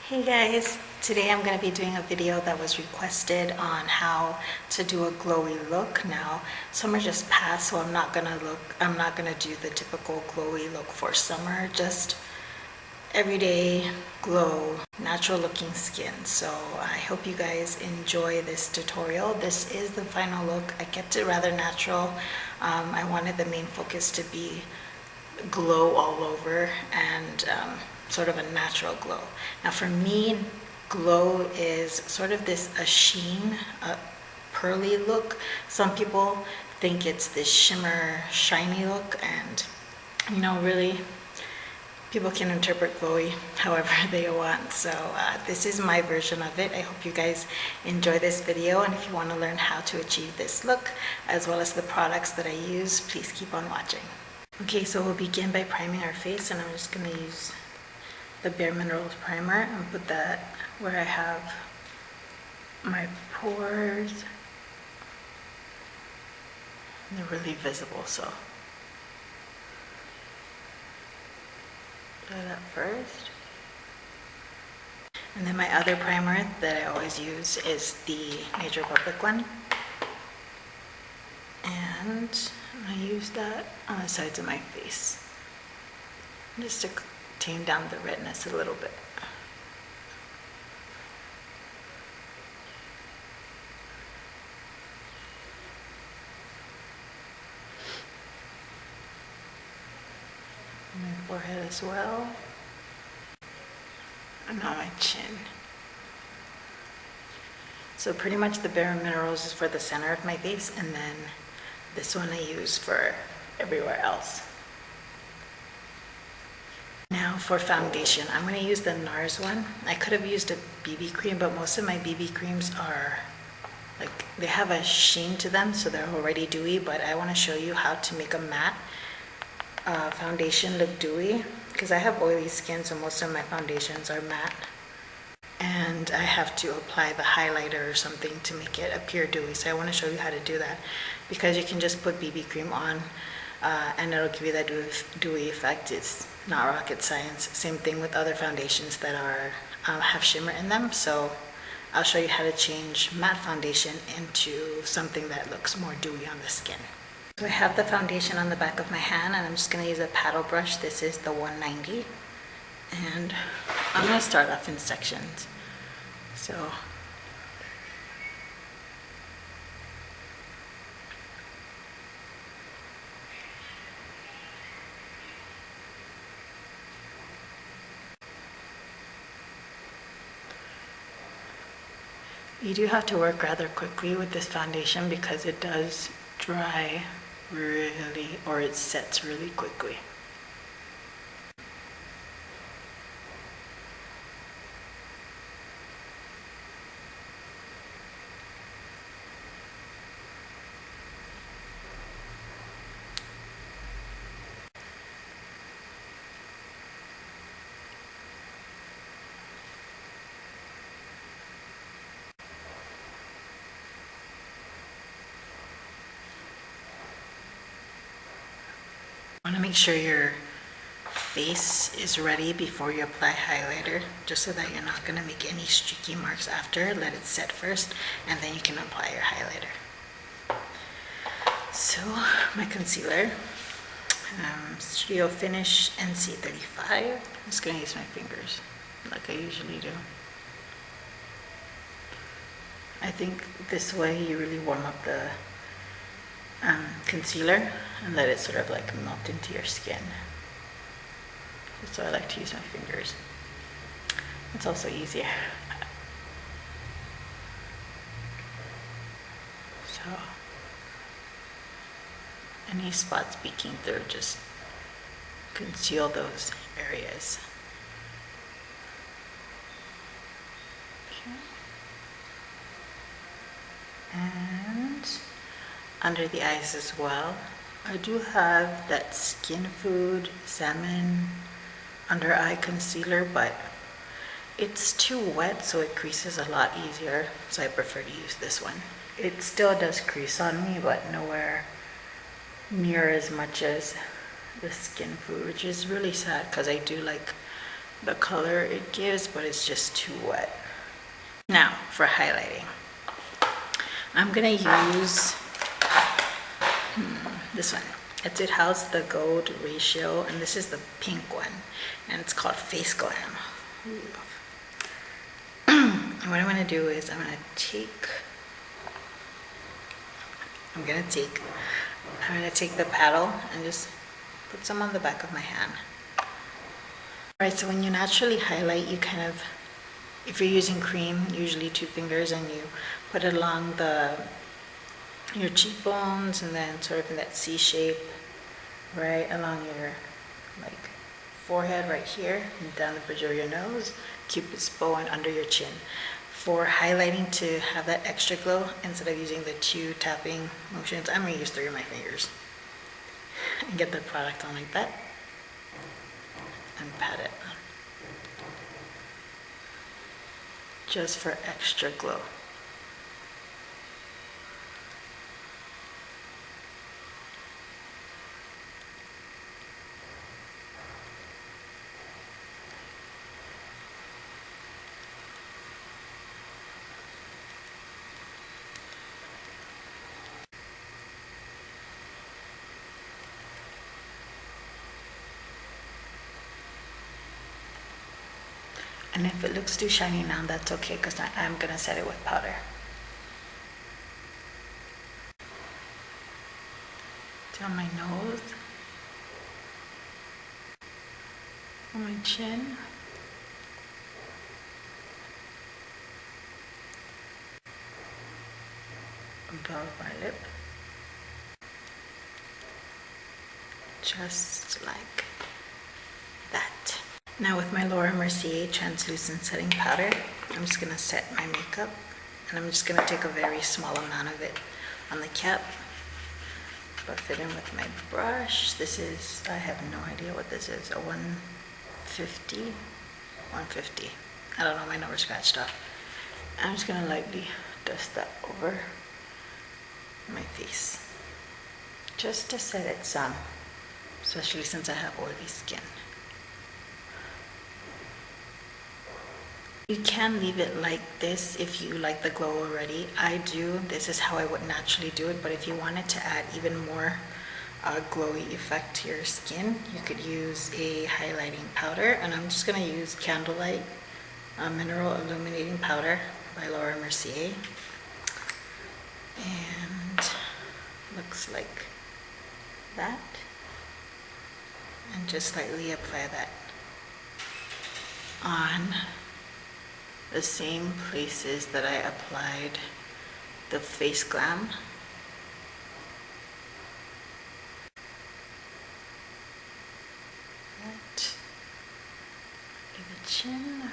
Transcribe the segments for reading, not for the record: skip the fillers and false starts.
Hey guys, today I'm going to be doing a video that was requested on how to do a glowy look. Now, summer just passed, so I'm not going to do the typical glowy look for summer, just everyday glow, natural looking skin. So I hope you guys enjoy this tutorial. This is the final look. I kept it rather natural. I wanted the main focus to be glow all over and sort of a natural glow. Now for me, glow is sort of a sheen, a pearly look. Some people think it's this shimmer, shiny look, and really, people can interpret glowy however they want. So this is my version of it. I hope you guys enjoy this video, and if you want to learn how to achieve this look, as well as the products that I use, please keep on watching. Okay, so we'll begin by priming our face, and I'm just going to use the Bare Minerals primer and put that where I have my pores. They're really visible, so do that first. And then my other primer that I always use is the Nature Republic one. And I use that on the sides of my face, just to tame down the redness a little bit. My forehead as well, and on my chin. So pretty much the Bare Minerals is for the center of my face, and then this one I use for everywhere else. Now for foundation, I'm going to use the NARS one. I could have used a BB cream, but most of my BB creams are they have a sheen to them, so they're already dewy, but I want to show you how to make a matte foundation look dewy, because I have oily skin, so most of my foundations are matte, and I have to apply the highlighter or something to make it appear dewy. So I want to show you how to do that, because you can just put BB cream on and it'll give you that dewy effect. It's not rocket science. Same thing with other foundations that are have shimmer in them. So I'll show you how to change matte foundation into something that looks more dewy on the skin. So I have the foundation on the back of my hand, and I'm just going to use a paddle brush. This is the 190, and I'm going to start off in sections. So you do have to work rather quickly with this foundation, because it does dry really, or it sets really quickly. You want to make sure your face is ready before you apply highlighter, just so that you're not going to make any streaky marks after. Let it set first, and then you can apply your highlighter. So my concealer, Studio Finish NC35. I'm just going to use my fingers like I usually do. I think this way you really warm up the concealer and let it sort of melt into your skin. So I like to use my fingers. It's also easier. So any spots peeking through, just conceal those areas. Okay. And under the eyes as well, I do have that Skin Food Salmon under eye concealer, but it's too wet, so it creases a lot easier, so I prefer to use this one. It still does crease on me, but nowhere near as much as the Skin Food, which is really sad, because I do like the color it gives, but it's just too wet. Now for highlighting, I'm gonna use this one. Etude has the gold ratio, and this is the pink one, and it's called Face Glam. And what I'm gonna do is I'm gonna take the paddle and just put some on the back of my hand. Alright, so when you naturally highlight, you kind of, if you're using cream, usually 2 fingers, and you put it along your cheekbones, and then sort of in that C shape, right along your like forehead right here, and down the bridge of your nose, Cupid's bow, and under your chin. For highlighting, to have that extra glow, instead of using the 2 tapping motions, I'm going to use 3 of my fingers and get the product on like that and pat it on, just for extra glow. And if it looks too shiny now, that's okay, because I'm going to set it with powder. Down my nose, on my chin, above my lip, just like that. Now with my Mercier translucent setting powder, I'm just going to set my makeup, and I'm just going to take a very small amount of it on the cap, buff it in with my brush. This is, I have no idea what this is, a 150? I don't know, my number scratched off. I'm just going to lightly dust that over my face, just to set it some, especially since I have oily skin. You can leave it like this if you like the glow already. I do. This is how I would naturally do it, but if you wanted to add even more glowy effect to your skin, you could use a highlighting powder, and I'm just going to use Candlelight Mineral Illuminating Powder by Mercier, and looks like that, and just slightly apply that on the same places that I applied the Face Glam. Right under the chin.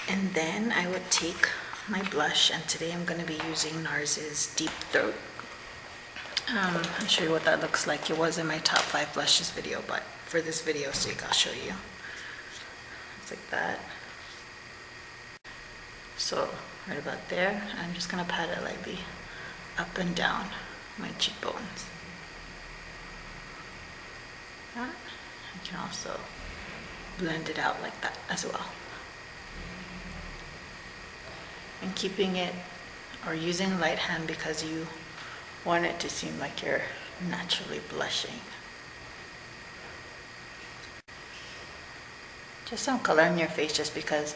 And then I would take my blush, and today I'm going to be using NARS's Deep Throat. I'll show you what that looks like. It was in my top 5 blushes video, but for this video's sake, I'll show you. It's like that. So right about there, I'm just going to pat it lightly up and down my cheekbones. That. I can also blend it out like that as well. And keeping it, or using a light hand, because you want it to seem like you're naturally blushing. Just some color in your face, just because,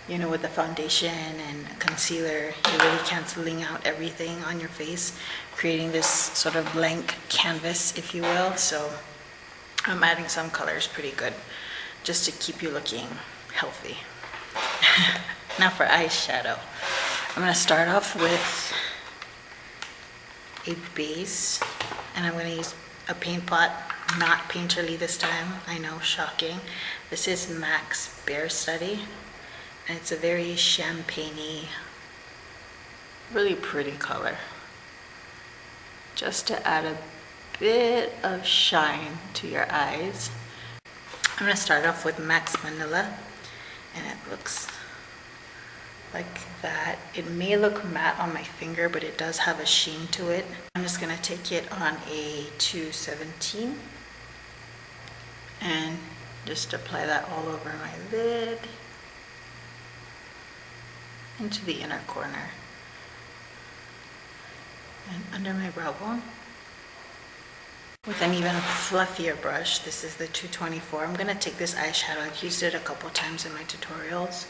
you know, with the foundation and concealer, you're really canceling out everything on your face, creating this sort of blank canvas, if you will. So I'm adding some colors pretty good, just to keep you looking healthy. Now for eyeshadow, I'm going to start off with a base, and I'm going to use a Paintpot, not Painterly this time. I know, shocking. This is MAC's Bear Study, and it's a very champagne-y, really pretty color, just to add a bit of shine to your eyes. I'm going to start off with MAC's Vanilla, and it looks like that. It may look matte on my finger, but it does have a sheen to it. I'm just going to take it on a 217 and Just apply that all over my lid, into the inner corner, and under my brow bone. With an even fluffier brush, this is the 224. I'm gonna take this eyeshadow. I've used it a couple times in my tutorials,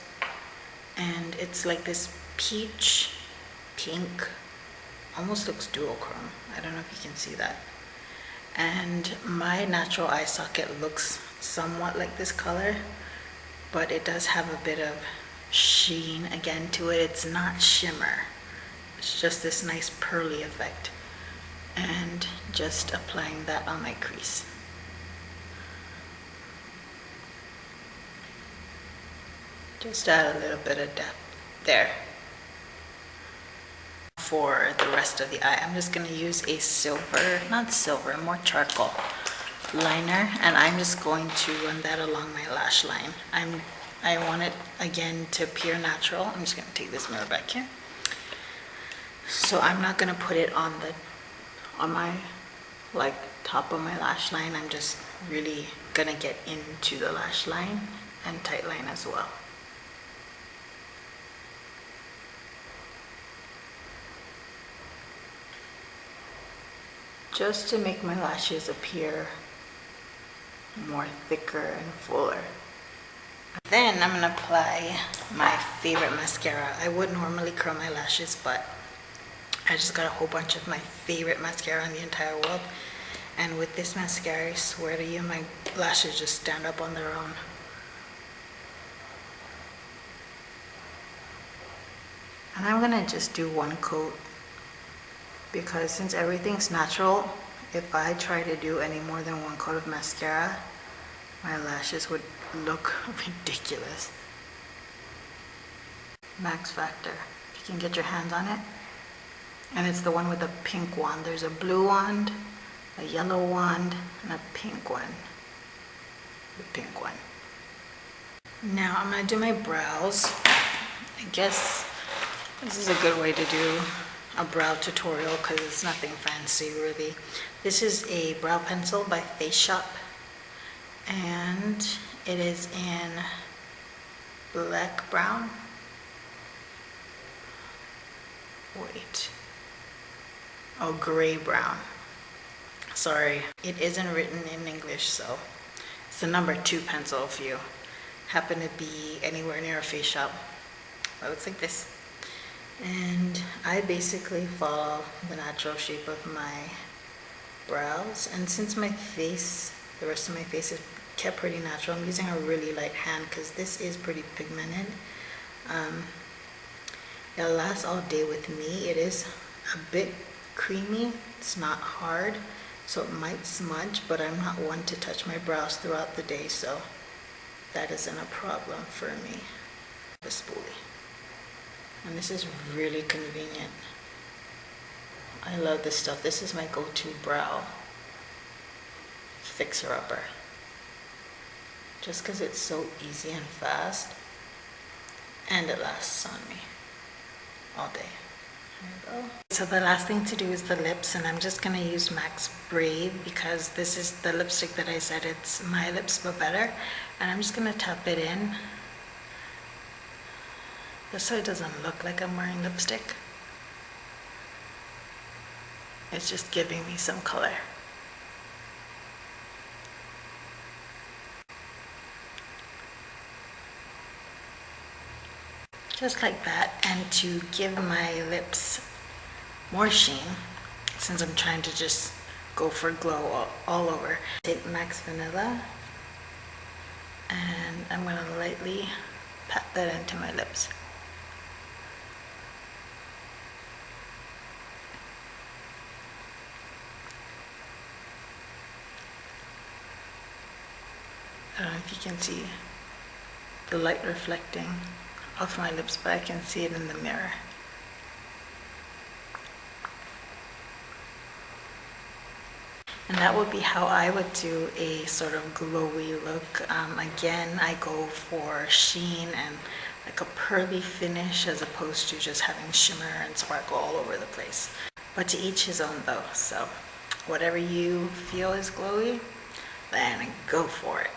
and it's like this peach pink, almost looks duochrome. I don't know if you can see that. And my natural eye socket looks somewhat like this color, but it does have a bit of sheen again to it. It's not shimmer, it's just this nice pearly effect. And just applying that on my crease. Just add a little bit of depth there. For the rest of the eye, I'm just going to use a silver, not silver, more charcoal liner, and I'm just going to run that along my lash line. I want it again to appear natural. I'm just going to take this mirror back here. So I'm not going to put it on my like top of my lash line. I'm just really gonna get into the lash line and tight line as well. Just to make my lashes appear more thicker and fuller. Then I'm gonna apply my favorite mascara. I would normally curl my lashes, but I just got a whole bunch of my favorite mascara in the entire world, and with this mascara, I swear to you, my lashes just stand up on their own. And I'm gonna just do one coat, because since everything's natural, if I try to do any more than one coat of mascara, my lashes would look ridiculous. Max Factor, if you can get your hands on it. And it's the one with the pink wand. There's a blue wand, a yellow wand, and a pink one. The pink one. Now I'm gonna do my brows. I guess this is a good way to do a brow tutorial because it's nothing fancy really. This is a brow pencil by Face Shop, and it is in black brown. Wait. Oh, gray brown. Sorry, it isn't written in English, so it's the number 2 pencil if you happen to be anywhere near a Face Shop. It looks like this. And I basically follow the natural shape of my brows, and since my face, the rest of my face is kept pretty natural, I'm using a really light hand because this is pretty pigmented. It'll last all day with me. It is a bit creamy, it's not hard, so it might smudge, but I'm not one to touch my brows throughout the day, so that isn't a problem for me. The spoolie. And this is really convenient. I love this stuff. This is my go-to brow fixer-upper. Just because it's so easy and fast, and it lasts on me all day. There we go. So the last thing to do is the lips, and I'm just going to use Max Brave because this is the lipstick that I said it's my lips but better. And I'm just going to tap it in just so it doesn't look like I'm wearing lipstick. It's just giving me some color. Just like that. And to give my lips more sheen, since I'm trying to just go for glow all over, take Max Vanilla, and I'm going to lightly pat that into my lips. I don't know if you can see the light reflecting off my lips, but I can see it in the mirror. And that would be how I would do a sort of glowy look. Again, I go for sheen and like a pearly finish as opposed to just having shimmer and sparkle all over the place. But to each his own though, so whatever you feel is glowy, then go for it.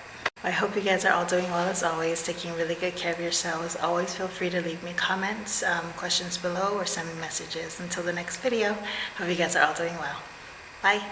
I hope you guys are all doing well as always, taking really good care of yourselves. Always feel free to leave me comments, questions below, or send me messages. Until the next video, hope you guys are all doing well. Bye.